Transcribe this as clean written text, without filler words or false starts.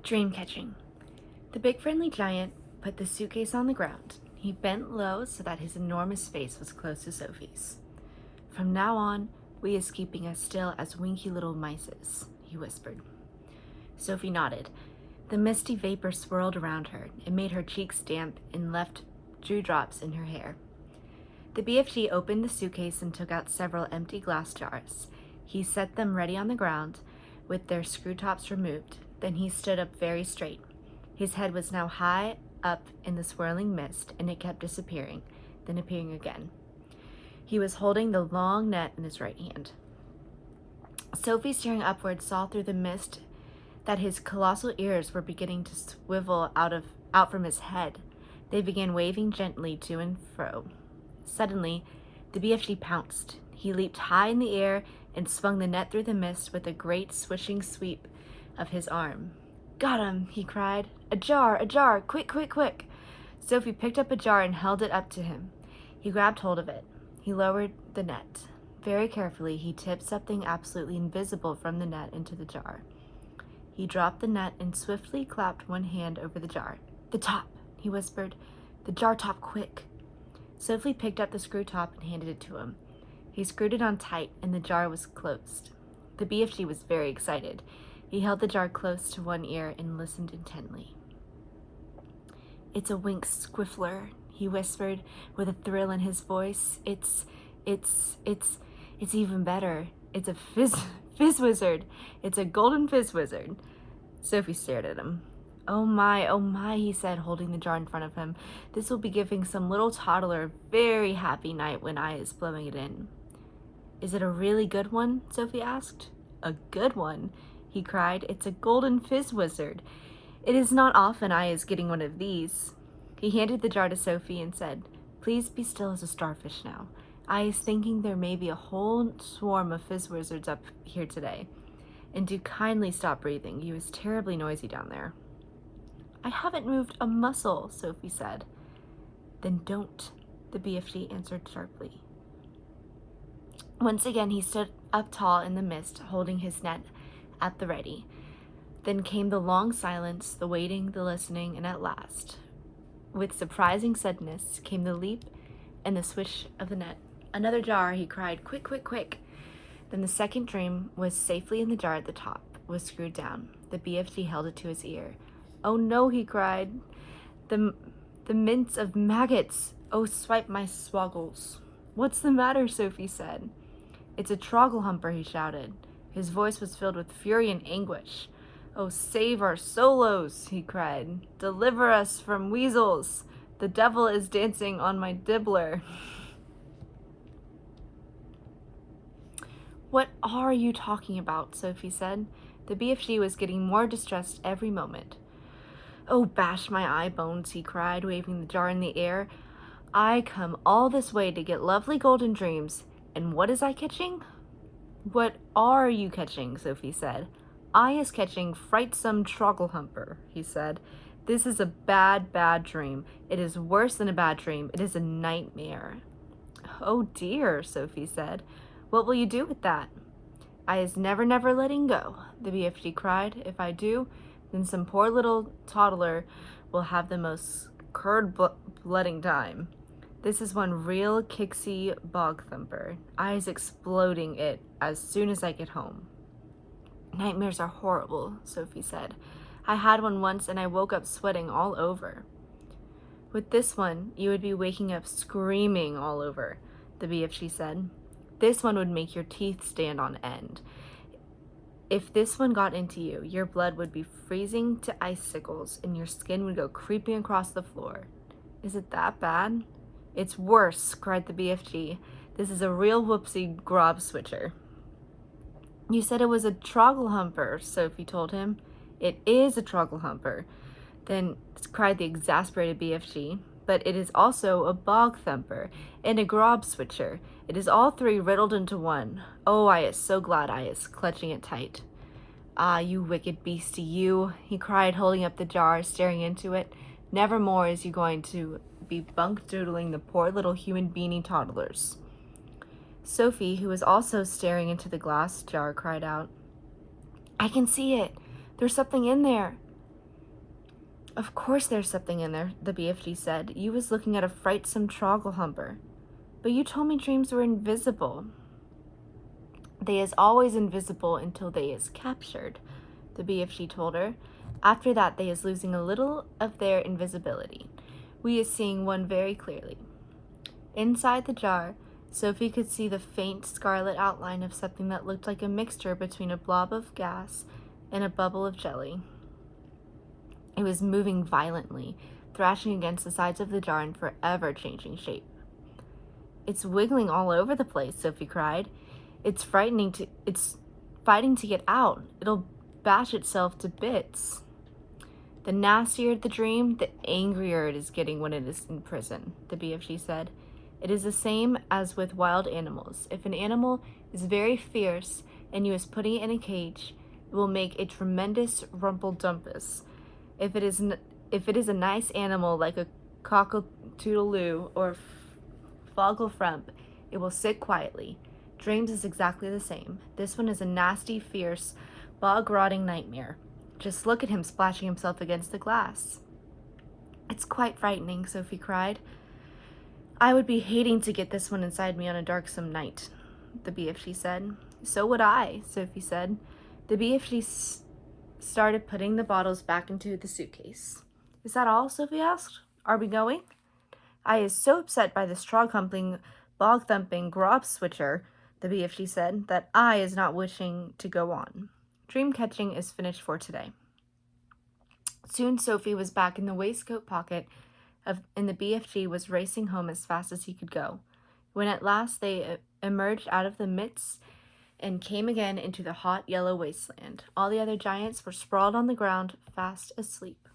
Dream catching. The big friendly giant put the suitcase on the ground. He bent low so that his enormous face was close to Sophie's. From now on, we is keeping as still as winky little mices, he whispered. Sophie nodded. The misty vapor swirled around her. It made her cheeks damp and left dewdrops in her hair. The BFG opened the suitcase and took out several empty glass jars. He set them ready on the ground, with their screw tops removed. Then he stood up very straight. His head was now high up in the swirling mist, and it kept disappearing, then appearing again. He was holding the long net in his right hand. Sophie, staring upward, saw through the mist that his colossal ears were beginning to swivel out from his head. They began waving gently to and fro. Suddenly, the BFG pounced. He leaped high in the air and swung the net through the mist with a great swishing sweep of his arm. "Got him!" he cried. A jar! Quick, quick, quick!" Sophie picked up a jar and held it up to him. He grabbed hold of it. He lowered the net. Very carefully, he tipped something absolutely invisible from the net into the jar. He dropped the net and swiftly clapped one hand over the jar. "The top," he whispered. "The jar top, quick." Sophie picked up the screw top and handed it to him. He screwed it on tight, and the jar was closed. The BFG was very excited. He held the jar close to one ear and listened intently. "It's a wink squiffler," he whispered with a thrill in his voice. It's even better. It's a fizz wizard. It's a golden fizz wizard." Sophie stared at him. Oh my, he said, holding the jar in front of him. "This will be giving some little toddler a very happy night when I is blowing it in." "Is it a really good one?" Sophie asked. "A good one?" he cried. "It's a golden fizz wizard. It is not often I is getting one of these." He handed the jar to Sophie and said, "Please be still as a starfish now. I is thinking there may be a whole swarm of fizz wizards up here today. And do kindly stop breathing. You is terribly noisy down there." "I haven't moved a muscle," Sophie said. "Then don't," the BFG answered sharply. Once again, he stood up tall in the mist, holding his net at the ready. Then came the long silence, the waiting, the listening, and at last, with surprising suddenness, came the leap and the swish of the net. "Another jar," he cried. "Quick, quick, quick!" Then the second dream was safely in the jar at the top, was screwed down. The BFG held it to his ear. "Oh no," he cried. The mints of maggots! Oh, swipe my swoggles!" "What's the matter?" Sophie said. "It's a trogglehumper," he shouted. His voice was filled with fury and anguish. "Oh, save our solos!" he cried. "Deliver us from weasels! The devil is dancing on my dibbler." "What are you talking about?" Sophie said. The BFG was getting more distressed every moment. "Oh, bash my eye bones," he cried, waving the jar in the air. "I come all this way to get lovely golden dreams, and what is I catching?" "What are you catching?" Sophie said. "I is catching frightsome trogglehumper," he said. "This is a bad, bad dream. It is worse than a bad dream. It is a nightmare." "Oh dear," Sophie said. "What will you do with that?" "I is never letting go," the BFG cried. "If I do, then some poor little toddler will have the most blooding time. This is one real kicksy bog thumper. I is exploding it as soon as I get home." "Nightmares are horrible," Sophie said. "I had one once and I woke up sweating all over." "With this one, you would be waking up screaming all over," the BFG said. "This one would make your teeth stand on end. If this one got into you, your blood would be freezing to icicles and your skin would go creeping across the floor." "Is it that bad?" "It's worse," cried the BFG. "This is a real whoopsie grob switcher." "You said it was a trogglehumper," Sophie told him. "It is a trogglehumper," then cried the exasperated BFG. "But it is also a bog thumper and a grob switcher. It is all three riddled into one. Oh, I is so glad," I is, clutching it tight. "Ah, you wicked beastie, you," he cried, holding up the jar, staring into it. "Never more is you going to be bunk-doodling the poor little human beanie toddlers." Sophie, who was also staring into the glass jar, cried out, "I can see it. There's something in there." Of course there's something in there, the BFG said. You was looking at a frightsome trogglehumper. But you told me dreams were invisible. They is always invisible until they is captured, the BFG told her. After that, they is losing a little of their invisibility. We is seeing one very clearly. Inside the jar, Sophie could see the faint scarlet outline of something that looked like a mixture between a blob of gas and a bubble of jelly. It was moving violently, thrashing against the sides of the jar and forever changing shape. It's wiggling all over the place, Sophie cried. It's fighting to get out. It'll bash itself to bits. The nastier the dream, the angrier it is getting when it is in prison, the BFG said. It is the same as with wild animals. If an animal is very fierce and you is putting it in a cage, it will make a tremendous rumpeldumpus. If it is a nice animal like a cockatoodle or Fogelfrump, it will sit quietly. Dreams is exactly the same. This one is a nasty, fierce, bog-rotting nightmare. Just look at him splashing himself against the glass. It's quite frightening, Sophie cried. I would be hating to get this one inside me on a darksome night, the BFG said. So would I, Sophie said. The BFG started putting the bottles back into the suitcase. Is that all? Sophie asked. Are we going? I is so upset by this trog-humping, bog-thumping grob-switcher, the BFG said, that I is not wishing to go on. Dream-catching is finished for today. Soon Sophie was back in the waistcoat pocket and the BFG was racing home as fast as he could go. When at last they emerged out of the midst and came again into the hot yellow wasteland, all the other giants were sprawled on the ground, fast asleep.